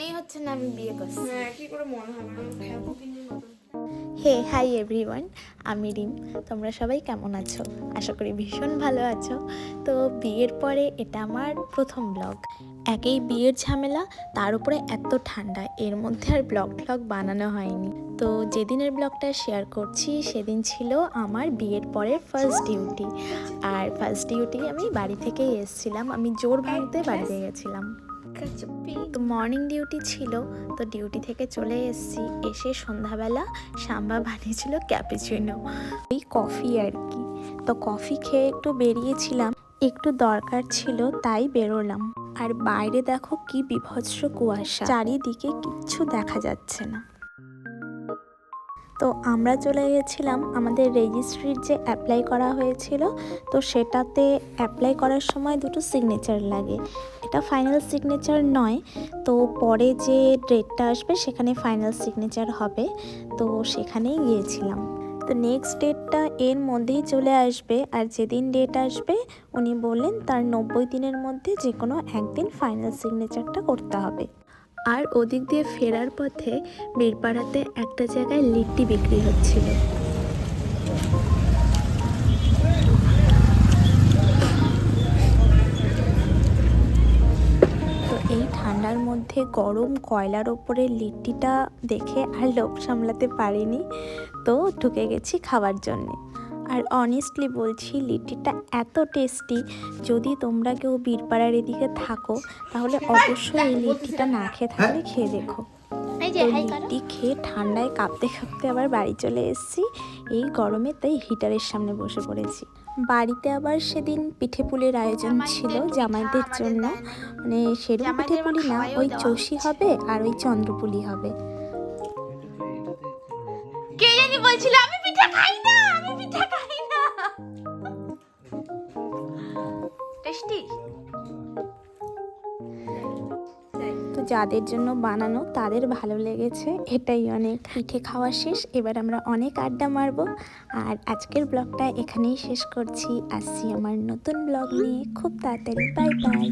মনেই হচ্ছে না আমি বিয়ে করছি। হ্যাঁ, কি করে মনে হবে? খেয়াল মতো। হে হাই এভরিওয়ান, আমি রিম। তোমরা সবাই কেমন আছো? আশা করি ভীষণ ভালো আছো। তো বিয়ের পরে এটা আমার প্রথম ব্লগ। একেই বিয়ের ঝামেলা, তার উপরে এত ঠান্ডা, এর মধ্যে আর ব্লগ বানানো হয়নি। তো যেদিনের ব্লগটা শেয়ার করছি সেদিন ছিল আমার বিয়ের পরের ফার্স্ট ডিউটি। আর ফার্স্ট ডিউটি আমি বাড়ি থেকেই এসেছিলাম, আমি জোর ভাঙতে বাড়িতে গেছিলাম। তো মর্নিং ডিউটি ছিল, তো ডিউটি থেকে চলে এসেছি। এসে সন্ধ্যাবেলা সাম্বা বানিয়েছিল ক্যাপুচিনো, এই কফি আর কি। তো কফি খেয়ে একটু বেরিয়েছিলাম, একটু দরকার ছিল তাই বেরোলাম। আর বাইরে দেখো কি বিভৎস কুয়াশা, চারিদিকে কিচ্ছু দেখা যাচ্ছে না। তো আমরা চলে গেছিলাম আমাদের রেজিস্ট্রির যে অ্যাপ্লাই করা হয়েছিল, তো সেটাতে অ্যাপ্লাই করার সময় দুটো সিগনেচার লাগে। এটা ফাইনাল সিগনেচার নয়, তো পরে যে ডেটটা আসবে সেখানে ফাইনাল সিগনেচার হবে। তো সেখানেই গিয়েছিলাম। তো নেক্সট ডেটটা এর মধ্যেই চলে আসবে, আর যেদিন ডেট আসবে উনি বললেন তার 90 দিনের মধ্যে যে কোনো একদিন ফাইনাল সিগনেচারটা করতে হবে। আর ওদিক দিয়ে ফেরার পথে বীরপাড়াতে একটা জায়গায় লিট্টি বিক্রি হচ্ছিল। তো এই ঠান্ডার মধ্যে গরম কয়লার ওপরে লিট্টিটা দেখে আর লোভ সামলাতে পারিনি, তো ঢুকে গেছি খাওয়ার জন্যে। আর অনেস্টলি বলছি, লিট্টিটা এত টেস্টি, যদি তোমরা কেউ বীরপাড়ার এদিকে থাকো তাহলে অবশ্যই এই লিট্টিটা না খেয়ে থাকলে খেয়ে দেখো। তো লিট্টি খেয়ে ঠান্ডায় কাঁপতে কাঁপতে আবার বাড়ি চলে এসেছি এই গরমে, তাই হিটারের সামনে বসে পড়েছি। বাড়িতে আবার সেদিন পিঠেপুলির আয়োজন ছিল জামাইদের জন্য, মানে সেরকম পিঠেপুলি না, ওই চষি হবে আর ওই চন্দ্রপুলি হবে। কে জানি বলছিল আমি পিঠা খাই না, আমি পিঠা খাই না। টেস্টি। তো যাদের জন্য বানানো তাদের ভালো লেগেছে, এটাই অনেক। পিঠে খাওয়া শেষ, এবার আমরা অনেক আড্ডা মারবো। আর আজকের ব্লগটা এখানেই শেষ করছি। আসছি আমার নতুন ব্লগ নিয়ে খুব তাড়াতাড়ি। Bye bye.